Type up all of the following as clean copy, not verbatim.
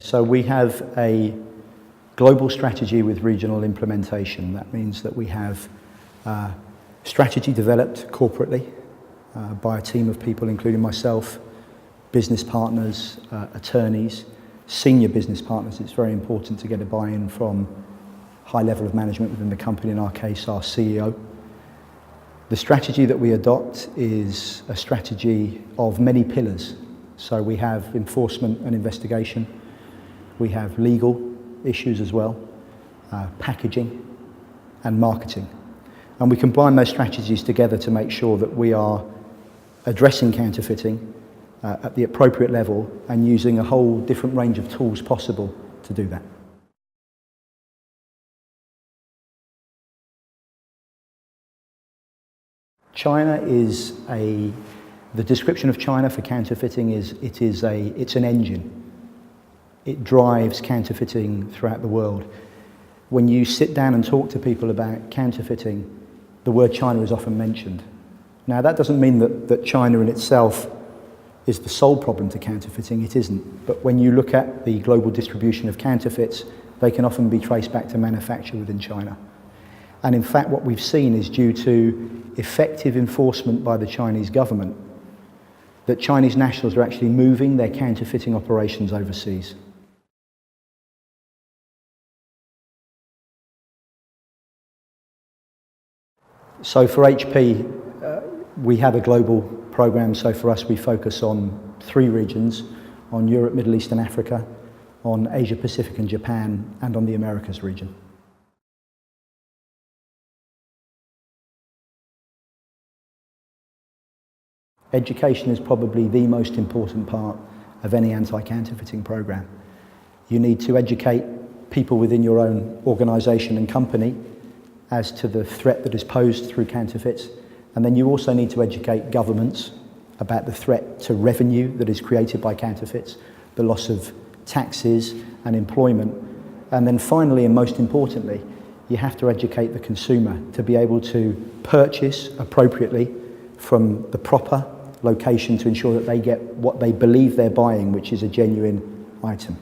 So we have a global strategy with regional implementation. That means that we have strategy developed corporately by a team of people, including myself, business partners, attorneys, senior business partners. It's very important to get a buy-in from high level of management within the company, in our case our CEO. The strategy that we adopt is a strategy of many pillars. So we have enforcement and investigation, we have legal issues as well, packaging and marketing. And we combine those strategies together to make sure that we are addressing counterfeiting at the appropriate level and using a whole different range of tools possible to do that. China is the description of China for counterfeiting is it's an engine. It drives counterfeiting throughout the world. When you sit down and talk to people about counterfeiting, the word China is often mentioned. Now that doesn't mean that China in itself is the sole problem to counterfeiting, it isn't. But when you look at the global distribution of counterfeits, they can often be traced back to manufacture within China. And in fact what we've seen is due to effective enforcement by the Chinese government that Chinese nationals are actually moving their counterfeiting operations overseas. So for HP, we have a global program. So for us, we focus on 3 regions, on Europe, Middle East and Africa, on Asia Pacific and Japan, and on the Americas region. Education is probably the most important part of any anti-counterfeiting program. You need to educate people within your own organisation and company as to the threat that is posed through counterfeits, and then you also need to educate governments about the threat to revenue that is created by counterfeits, the loss of taxes and employment, and then finally and most importantly, you have to educate the consumer to be able to purchase appropriately from the proper location to ensure that they get what they believe they're buying, which is a genuine item.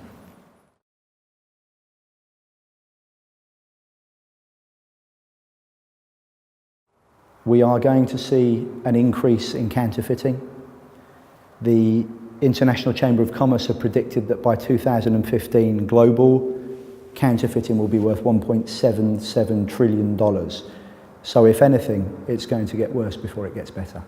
We are going to see an increase in counterfeiting. The International Chamber of Commerce have predicted that by 2015, global counterfeiting will be worth $1.77 trillion. So if anything, it's going to get worse before it gets better.